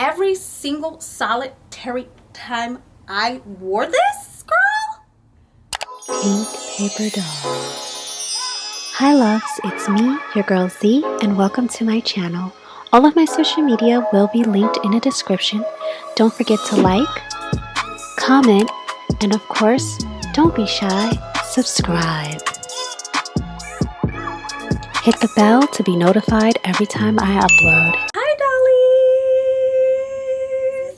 every single solitary time I wore this, girl. Pink Paper Doll. Hi loves, it's me, your girl Z, and welcome to my channel. All of my social media will be linked in the description. Don't forget to like, comment, and of course, don't be shy, subscribe. Hit the bell to be notified every time I upload. Hi dollies!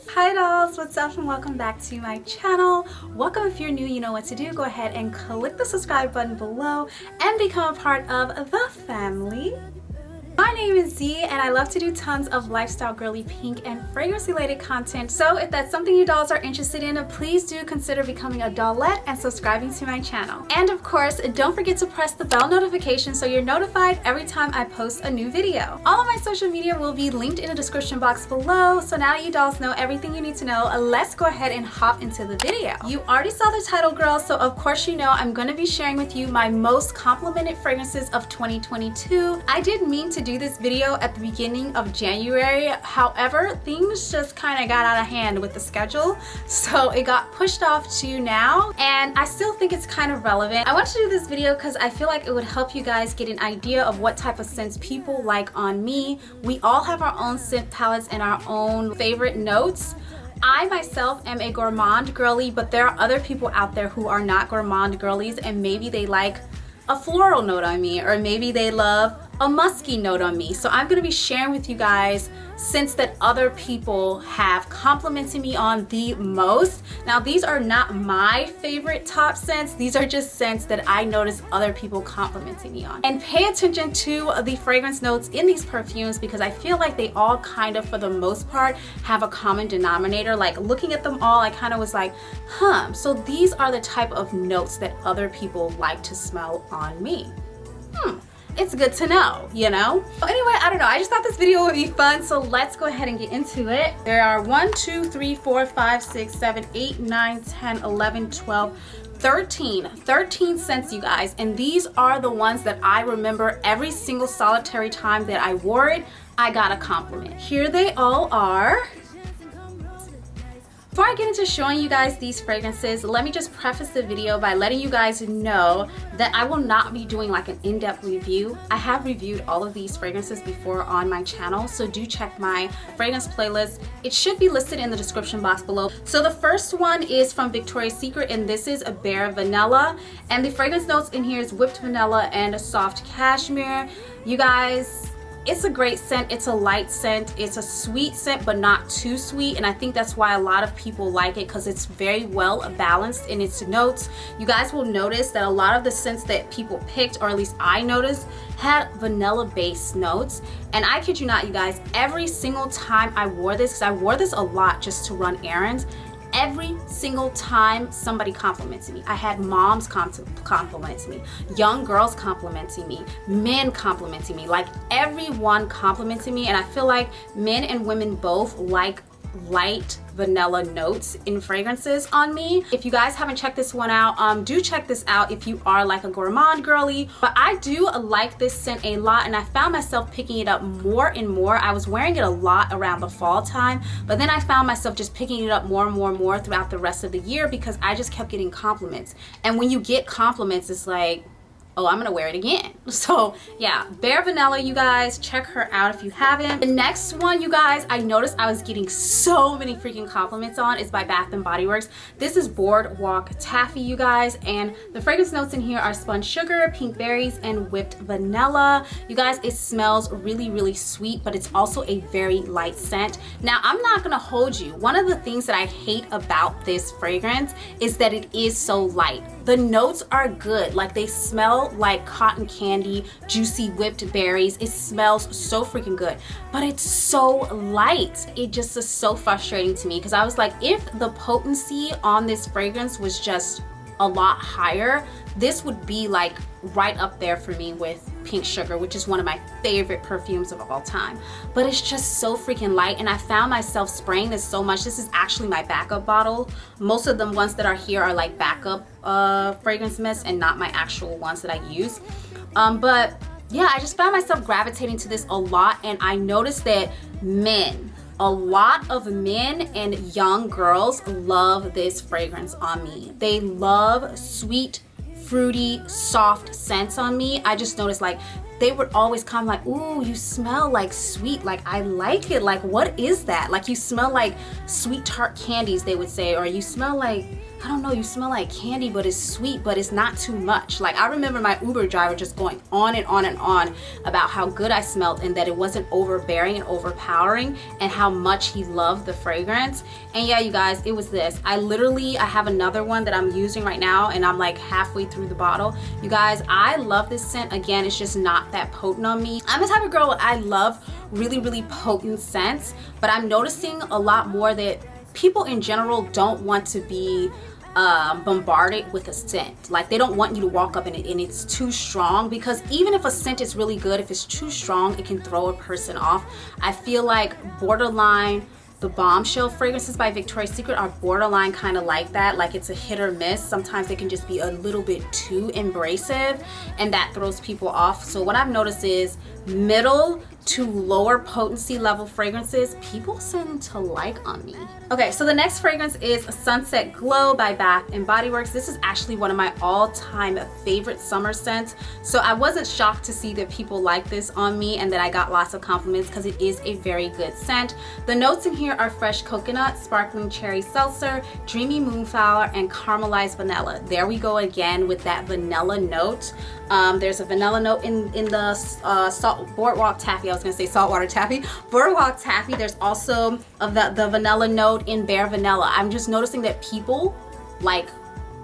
Hi dolls, what's up and welcome back to my channel. Welcome if you're new, you know what to do. Go ahead and click the subscribe button below and become a part of the family. My name is Z and I love to do tons of lifestyle, girly, pink, and fragrance related content. So if that's something you dolls are interested in, please do consider becoming a dollette and subscribing to my channel. And of course, don't forget to press the bell notification so you're notified every time I post a new video. All of my social media will be linked in the description box below. So now that you dolls know everything you need to know, let's go ahead and hop into the video. You already saw the title, girl, so of course you know I'm going to be sharing with you my most complimented fragrances of 2022. I did mean to do this video at the beginning of January, however things just kind of got out of hand with the schedule, so it got pushed off to now, and I still think it's kind of relevant. I want to do this video because I feel like it would help you guys get an idea of what type of scents people like on me. We all have our own scent palettes and our own favorite notes. I myself am a gourmand girly, but there are other people out there who are not gourmand girlies and maybe they like a floral note on me, or maybe they love a musky note on me. So I'm going to be sharing with you guys scents that other people have complimented me on the most. Now these are not my favorite top scents, these are just scents that I notice other people complimenting me on. And pay attention to the fragrance notes in these perfumes because I feel like they all kind of, for the most part, have a common denominator. Like looking at them all, I kind of was like, so these are the type of notes that other people like to smell on me. It's good to know, you know? So anyway, I don't know, I just thought this video would be fun, so let's go ahead and get into it. There are 1, 2, 3, 4, 5, 6, 7, 8, 9, 10, 11, 12, 13 scents, you guys, and these are the ones that I remember every single solitary time that I wore it, I got a compliment. Here they all are. Before I get into showing you guys these fragrances, let me just preface the video by letting you guys know that I will not be doing like an in-depth review. I have reviewed all of these fragrances before on my channel, so do check my fragrance playlist. It should be listed in the description box below. So the first one is from Victoria's Secret, and this is a Bare Vanilla, and the fragrance notes in here is whipped vanilla and a soft cashmere. You guys, it's a great scent. It's a light scent. It's a sweet scent, but not too sweet. And I think that's why a lot of people like it, because it's very well balanced in its notes. You guys will notice that a lot of the scents that people picked, or at least I noticed, had vanilla based notes. And I kid you not, you guys, every single time I wore this, because I wore this a lot just to run errands, every single time somebody complimented me. I had moms complimenting me, young girls complimenting me, men complimenting me, like everyone complimenting me. And I feel like men and women both like light vanilla notes in fragrances on me. If you guys haven't checked this one out, do check this out if you are like a gourmand girly. But I do like this scent a lot, and I found myself picking it up more and more. I was wearing it a lot around the fall time, but then I found myself just picking it up more and more and more throughout the rest of the year because I just kept getting compliments. And when you get compliments, it's like, oh, I'm gonna wear it again. So yeah, Bare Vanilla, you guys, check her out if you haven't. The next one, you guys, I noticed I was getting so many freaking compliments on is by Bath & Body Works. This is Boardwalk Taffy, you guys, and the fragrance notes in here are spun sugar, pink berries, and whipped vanilla. You guys, it smells really, really sweet, but it's also a very light scent. Now, I'm not gonna hold you. One of the things that I hate about this fragrance is that it is so light. The notes are good, like they smell like cotton candy, juicy whipped berries. It smells so freaking good, but it's so light. It just is so frustrating to me because I was like, if the potency on this fragrance was just a lot higher, this would be like right up there for me with Pink Sugar, which is one of my favorite perfumes of all time. But it's just so freaking light, and I found myself spraying this so much. This is actually my backup bottle. Most of the ones that are here are like backup fragrance mist and not my actual ones that I use. But yeah, I just found myself gravitating to this a lot, and I noticed that men A lot of men and young girls love this fragrance on me. They love sweet, fruity, soft scents on me. I just noticed like they would always come like, ooh, you smell like sweet, like I like it, like what is that? Like you smell like sweet tart candies, they would say, or you smell like, I don't know, you smell like candy, but it's sweet, but it's not too much. Like I remember my Uber driver just going on and on and on about how good I smelled and that it wasn't overbearing and overpowering and how much he loved the fragrance. And yeah, you guys, it was this. I have another one that I'm using right now and I'm like halfway through the bottle. You guys, I love this scent. Again, it's just not that potent on me. I'm the type of girl, I love really, really potent scents, but I'm noticing a lot more that people in general don't want to be bombarded with a scent. Like they don't want you to walk up and it's too strong, because even if a scent is really good, if it's too strong, it can throw a person off. I feel like borderline, the Bombshell fragrances by Victoria's Secret are borderline kind of like that. Like it's a hit or miss. Sometimes they can just be a little bit too abrasive and that throws people off. So what I've noticed is middle to lower potency level fragrances people seem to like on me. Okay, so the next fragrance is Sunset Glow by Bath & Body Works. This is actually one of my all-time favorite summer scents. So I wasn't shocked to see that people like this on me and that I got lots of compliments because it is a very good scent. The notes in here are fresh coconut, sparkling cherry seltzer, dreamy moonflower, and caramelized vanilla. There we go again with that vanilla note. There's a vanilla note in the Boardwalk Taffy. I was gonna say saltwater taffy. Boardwalk Taffy. There's also the vanilla note in Bare Vanilla. I'm just noticing that people, like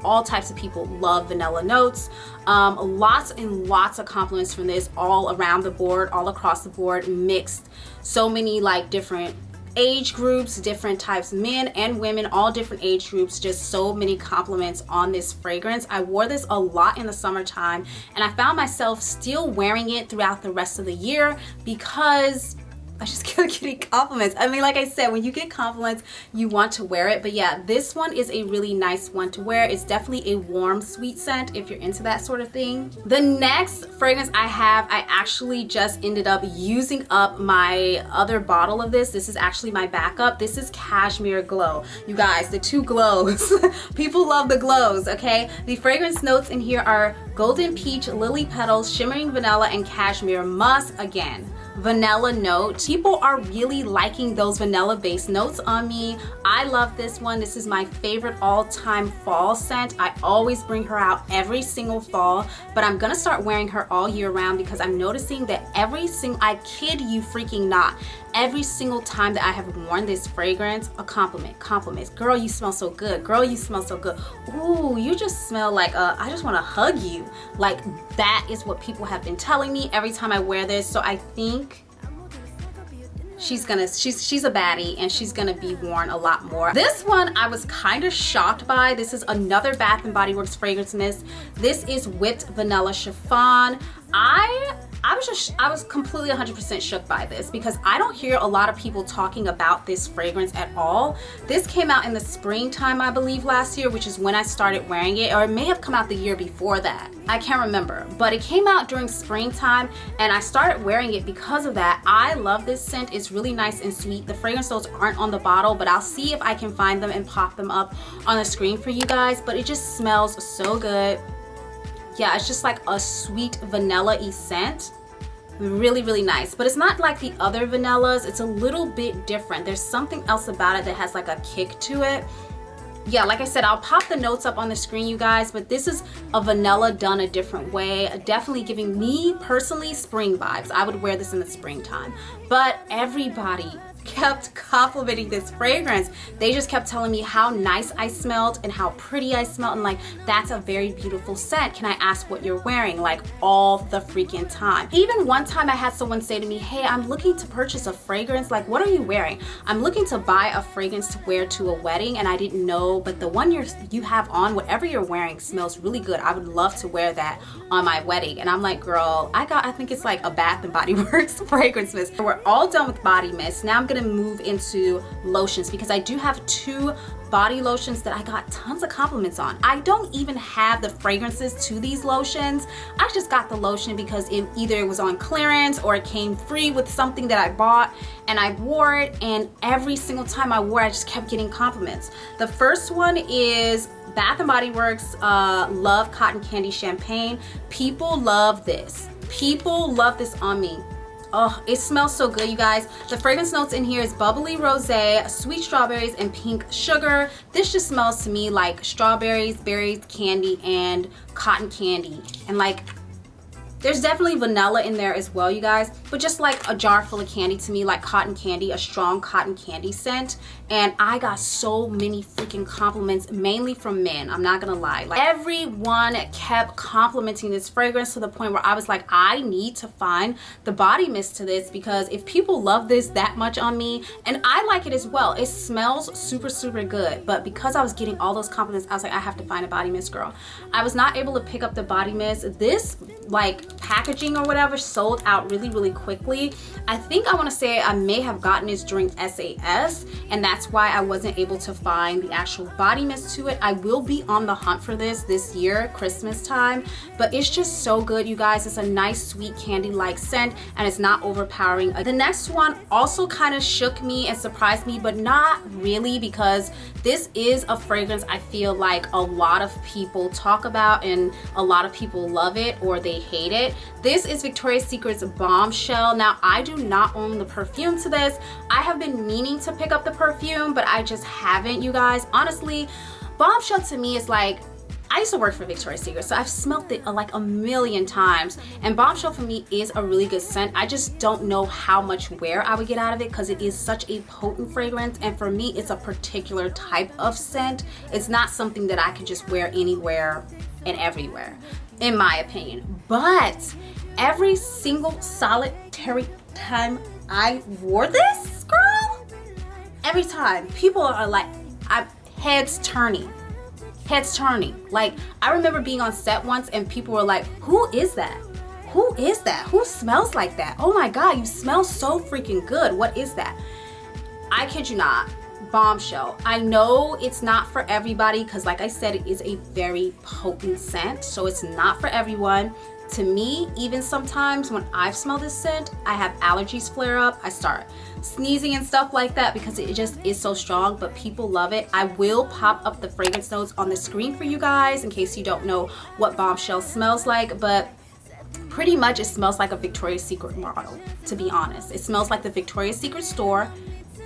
all types of people, love vanilla notes. Lots and lots of compliments from this all around the board, all across the board, mixed. So many like different age groups, different types, men and women, all different age groups. Just so many compliments on this fragrance. I wore this a lot in the summertime and I found myself still wearing it throughout the rest of the year because I just kept getting compliments. I mean, like I said, when you get compliments, you want to wear it. But yeah, this one is a really nice one to wear. It's definitely a warm, sweet scent if you're into that sort of thing. The next fragrance I have, I actually just ended up using up my other bottle of this. This is actually my backup. This is Cashmere Glow. You guys, the two glows. People love the glows, okay? The fragrance notes in here are golden peach, lily petals, shimmering vanilla, and cashmere musk. Again, vanilla note. People are really liking those vanilla based notes on me. I love this one. This is my favorite all-time fall scent. I always bring her out every single fall, but I'm gonna start wearing her all year round because I'm noticing that I kid you freaking not, every single time that I have worn this fragrance, a compliments. Girl, you smell so good. Girl, you smell so good. Ooh, you just smell like I just want to hug you. Like that is what people have been telling me every time I wear this. So I think she's a baddie and she's gonna be worn a lot more. This one I was kind of shocked by. This is another Bath & Body Works fragrance mist. This is Whipped Vanilla Chiffon. I was completely 100% shook by this because I don't hear a lot of people talking about this fragrance at all. This came out in the springtime, I believe, last year, which is when I started wearing it, or it may have come out the year before that. I can't remember, but it came out during springtime and I started wearing it because of that. I love this scent. It's really nice and sweet. The fragrance notes aren't on the bottle, but I'll see if I can find them and pop them up on the screen for you guys, but it just smells so good. Yeah, it's just like a sweet vanilla-y scent. Really, really nice. But it's not like the other vanillas. It's a little bit different. There's something else about it that has like a kick to it. Yeah, like I said, I'll pop the notes up on the screen, you guys, but this is a vanilla done a different way. Definitely giving me, personally, spring vibes. I would wear this in the springtime. But everybody kept complimenting this fragrance. They just kept telling me how nice I smelled and how pretty I smelled, and like, that's a very beautiful scent. Can I ask what you're wearing? Like all the freaking time. Even one time I had someone say to me, hey, I'm looking to purchase a fragrance. Like, what are you wearing? I'm looking to buy a fragrance to wear to a wedding, and I didn't know, but the one you have on, whatever you're wearing, smells really good. I would love to wear that on my wedding. And I'm like, girl, I think it's like a Bath & Body Works fragrance mist. We're all done with body mist. Now I'm gonna gonna move into lotions because I do have 2 body lotions that I got tons of compliments on. I don't even have the fragrances to these lotions. I just got the lotion because either it was on clearance or it came free with something that I bought, and I wore it, and every single time I wore it, I just kept getting compliments. The first one is Bath & Body Works Love Cotton Candy Champagne. People love this. People love this on me. Oh, it smells so good, you guys. The fragrance notes in here is bubbly rosé, sweet strawberries, and pink sugar. This just smells to me like strawberries, berries, candy, and cotton candy. And like, there's definitely vanilla in there as well, you guys, but just like a jar full of candy to me, like cotton candy, a strong cotton candy scent. And I got so many freaking compliments, mainly from men, I'm not gonna lie. Like, everyone kept complimenting this fragrance to the point where I was like, I need to find the body mist to this, because if people love this that much on me, and I like it as well, it smells super, super good. But because I was getting all those compliments, I was like, I have to find a body mist, girl. I was not able to pick up the body mist. This like packaging or whatever sold out really, really quickly. I think I want to say I may have gotten this during SAS, and that's why I wasn't able to find the actual body mist to it. I will be on the hunt for this year, Christmas time, but it's just so good, you guys. It's a nice sweet candy like scent, and it's not overpowering. The next one also kind of shook me and surprised me, but not really, because this is a fragrance I feel like a lot of people talk about and a lot of people love it or they hate it. This is Victoria's Secret's Bombshell. Now, I do not own the perfume to this. I have been meaning to pick up the perfume, but I just haven't, you guys. Honestly, Bombshell to me is like, I used to work for Victoria's Secret, so I've smelled it like a million times, and Bombshell for me is a really good scent. I just don't know how much wear I would get out of it because it is such a potent fragrance, and for me it's a particular type of scent. It's not something that I could just wear anywhere and everywhere, in my opinion. But every single solitary time I wore this, girl, every time people are like, heads turning. Like, I remember being on set once and people were like, who is that? Who is that? Who smells like that? Oh my God, you smell so freaking good. What is that? I kid you not, Bombshell. I know it's not for everybody because, like I said, it is a very potent scent, so it's not for everyone. To me, even sometimes when I've smelled this scent, I have allergies flare up. I start sneezing and stuff like that because it just is so strong, but people love it. I will pop up the fragrance notes on the screen for you guys in case you don't know what Bombshell smells like, but pretty much it smells like a Victoria's Secret model, to be honest. It smells like the Victoria's Secret store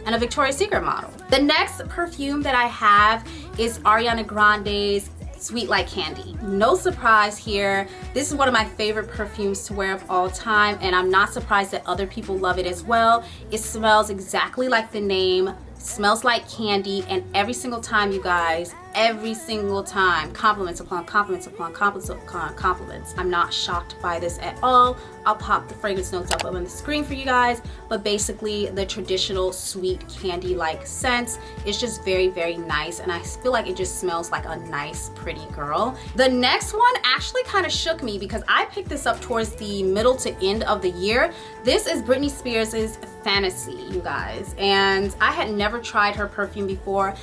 and a Victoria's Secret model. The next perfume that I have is Ariana Grande's Sweet Like Candy. No surprise here. This is one of my favorite perfumes to wear of all time, and I'm not surprised that other people love it as well. It smells exactly like the name, smells like candy, and every single time, you guys, every single time, compliments upon compliments upon compliments upon compliments. I'm not shocked by this at all. I'll pop the fragrance notes up on the screen for you guys, but basically the traditional sweet candy like scent is just very, very nice, and I feel like it just smells like a nice, pretty girl. The next one actually kind of shook me because I picked this up towards the middle to end of the year. This is Britney Spears' Fantasy, you guys, and I had never tried her perfume before.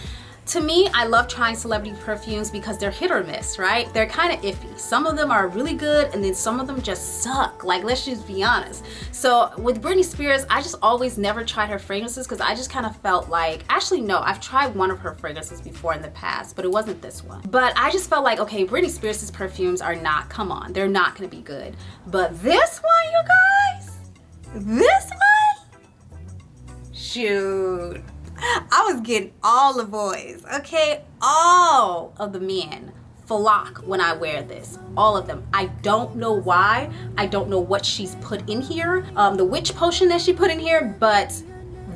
To me, I love trying celebrity perfumes because they're hit or miss, right? They're kind of iffy. Some of them are really good and then some of them just suck. Like, let's just be honest. So with Britney Spears, I just always never tried her fragrances because I just kind of felt like, actually no, I've tried one of her fragrances before in the past, but it wasn't this one. But I just felt like, okay, Britney Spears' perfumes are not, come on, they're not gonna be good. But this one, you guys, this one, shoot. I was getting all the boys, okay? All of the men flock when I wear this. All of them. I don't know why. I don't know what she's put in here, the witch potion that she put in here, but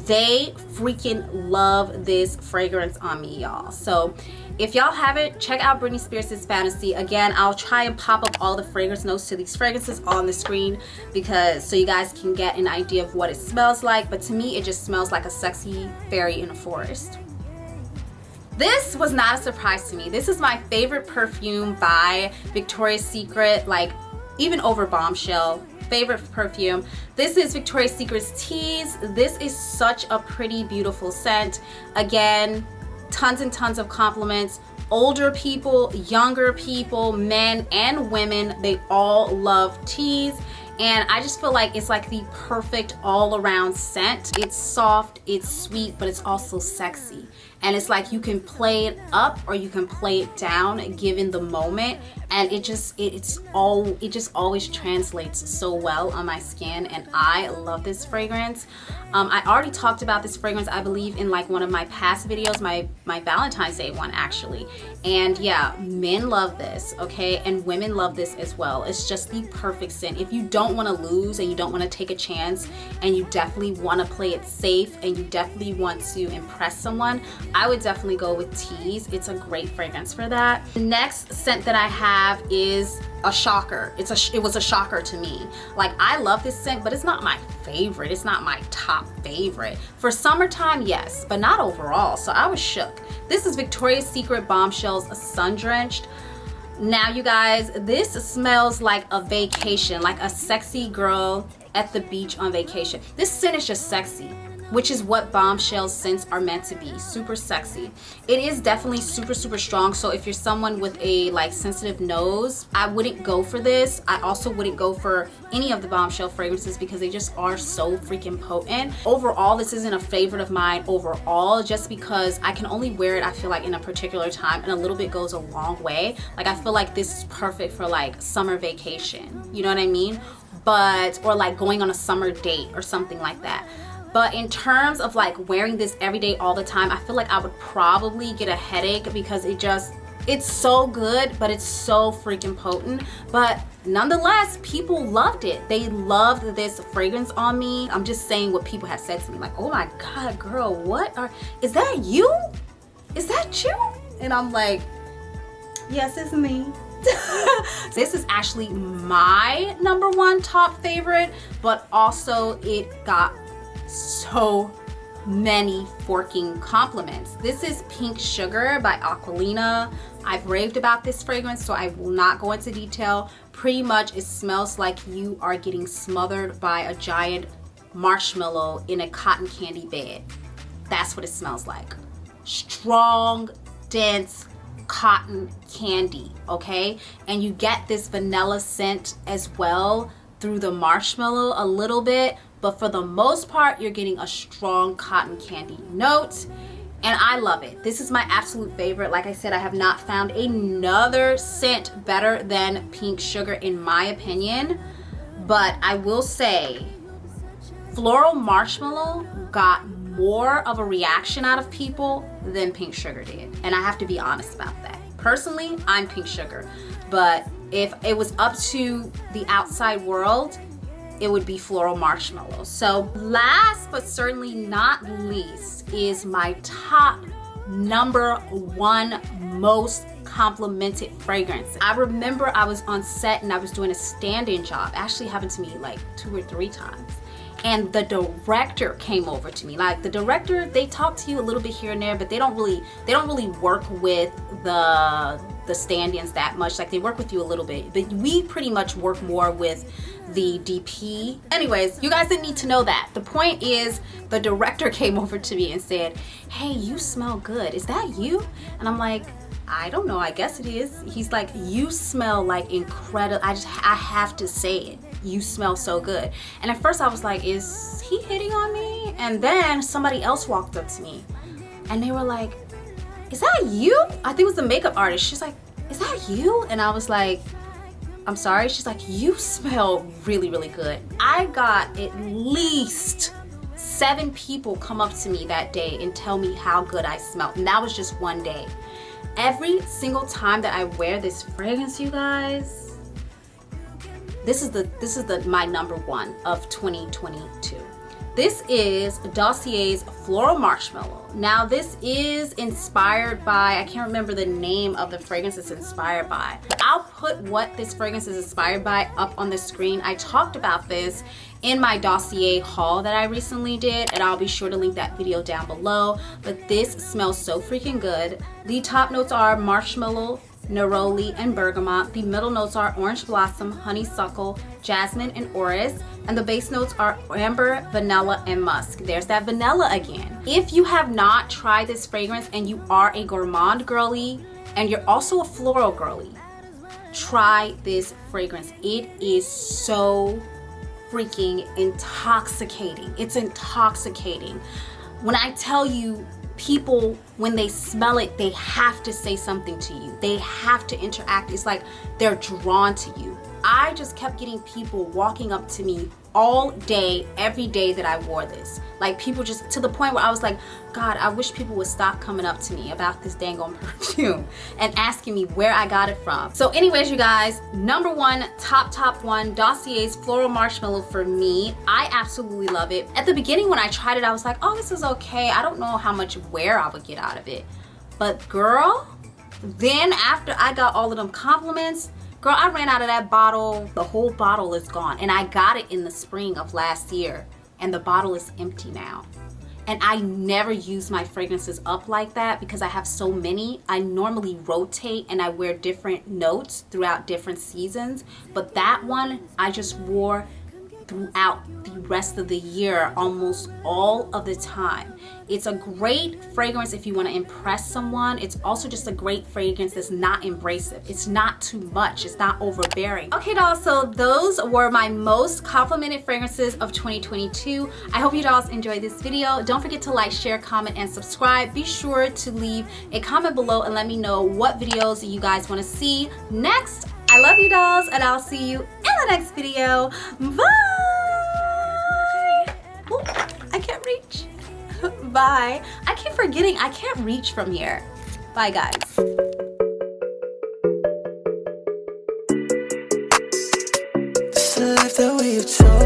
they freaking love this fragrance on me, y'all. So if y'all haven't, check out Britney Spears' Fantasy. Again, I'll try and pop up all the fragrance notes to these fragrances on the screen because so you guys can get an idea of what it smells like. But to me, it just smells like a sexy fairy in a forest. This was not a surprise to me. This is my favorite perfume by Victoria's Secret, like even over Bombshell. favorite perfume. This is Victoria's Secret's Tease. This is such a pretty, beautiful scent. Again, tons and tons of compliments. Older people, younger people, men and women, they all love Tease. And I just feel like it's like the perfect all-around scent. It's soft, it's sweet, but it's also sexy. And it's like you can play it up or you can play it down given the moment. And it just always translates so well on my skin, and I love this fragrance. I already talked about this fragrance, I believe, in like one of my past videos, my Valentine's Day one actually. And yeah, men love this, okay? And women love this as well. It's just the perfect scent. If you don't want to lose and you don't want to take a chance and you definitely want to play it safe and you definitely want to impress someone, I would definitely go with Tease. It's a great fragrance for that. The next scent that I have is a shocker. It was a shocker to me. Like, I love this scent, but it's not my favorite. It's not my top favorite. For summertime, yes, but not overall. So I was shook. This is Victoria's Secret Bombshells Sun Drenched. Now, you guys, this smells like a vacation, like a sexy girl at the beach on vacation. This scent is just sexy, which is what bombshell scents are meant to be. Super sexy. It is definitely super, super strong. So if you're someone with a like sensitive nose, I wouldn't go for this. I also wouldn't go for any of the bombshell fragrances because they just are so freaking potent. Overall, this isn't a favorite of mine overall, just because I can only wear it, I feel like, in a particular time, and a little bit goes a long way. Like, I feel like this is perfect for like summer vacation. You know what I mean? Or like going on a summer date or something like that. But in terms of like wearing this every day all the time, I feel like I would probably get a headache because it's so good, but it's so freaking potent. But nonetheless, people loved it. They loved this fragrance on me. I'm just saying what people have said to me, like, oh my God, girl, is that you? Is that you? And I'm like, yes, it's me. This is actually my #1 top favorite, but also it got so many forking compliments. This is Pink Sugar by Aquilina. I've raved about this fragrance, so I will not go into detail. Pretty much it smells like you are getting smothered by a giant marshmallow in a cotton candy bed. That's what it smells like. Strong, dense cotton candy, okay? And you get this vanilla scent as well through the marshmallow a little bit, but for the most part, you're getting a strong cotton candy note, and I love it. This is my absolute favorite. Like I said, I have not found another scent better than Pink Sugar in my opinion, but I will say Floral Marshmallow got more of a reaction out of people than Pink Sugar did, and I have to be honest about that. Personally, I'm Pink Sugar, but if it was up to the outside world, it would be Floral Marshmallow. So last but certainly not least is my top #1 most complimented fragrance. I remember I was on set and I was doing a stand-in job. It actually happened to me like 2 or 3 times. And the director came over to me. Like, the director, they talk to you a little bit here and there, but they don't really work with the stand-ins that much. Like, they work with you a little bit, but we pretty much work more with the DP. Anyways, you guys didn't need to know that. The point is, the director came over to me and said, hey, you smell good. Is that you? And I'm like, I don't know, I guess it is. He's like, you smell like incredible. I have to say it. You smell so good. And at first I was like, is he hitting on me? And then somebody else walked up to me and they were like, is that you? I think it was the makeup artist. She's like, is that you? And I was like, I'm sorry. She's like, you smell really, really good. I got at least 7 people come up to me that day and tell me how good I smelled. And that was just one day. Every single time that I wear this fragrance, you guys, this is my #1 of 2022. This is Dossier's Floral Marshmallow. Now, this is inspired by, I can't remember the name of the fragrance it's inspired by. I'll put what this fragrance is inspired by up on the screen. I talked about this in my Dossier haul that I recently did, and I'll be sure to link that video down below. But this smells so freaking good. The top notes are marshmallow, neroli, and bergamot. The middle notes are orange blossom, honeysuckle, jasmine, and orris. And the base notes are amber, vanilla, and musk. There's that vanilla again. If you have not tried this fragrance and you are a gourmand girly and you're also a floral girly, try this fragrance. It is so freaking intoxicating. It's intoxicating. When I tell you, people, when they smell it, they have to say something to you. They have to interact. It's like they're drawn to you. I just kept getting people walking up to me all day, every day that I wore this. Like, people just, to the point where I was like, God, I wish people would stop coming up to me about this dang on perfume and asking me where I got it from. So anyways, you guys, number one, top one, Dossier's Floral Marshmallow for me. I absolutely love it. At the beginning when I tried it, I was like, oh, this is okay. I don't know how much wear I would get out of it. But girl, then after I got all of them compliments, girl, I ran out of that bottle. The whole bottle is gone. And I got it in the spring of last year. And the bottle is empty now. And I never use my fragrances up like that because I have so many. I normally rotate and I wear different notes throughout different seasons. But that one, I just wore throughout the rest of the year, almost all of the time. It's a great fragrance if you want to impress someone. It's also just a great fragrance that's not abrasive. It's not too much. It's not overbearing. Okay, dolls, so those were my most complimented fragrances of 2022. I hope you dolls enjoyed this video. Don't forget to like, share, comment, and subscribe. Be sure to leave a comment below and let me know what videos you guys want to see next. I love you dolls, and I'll see you in the next video. Bye! Ooh, I can't reach. Bye. I keep forgetting I can't reach from here. Bye, guys. This is the life that we've chosen.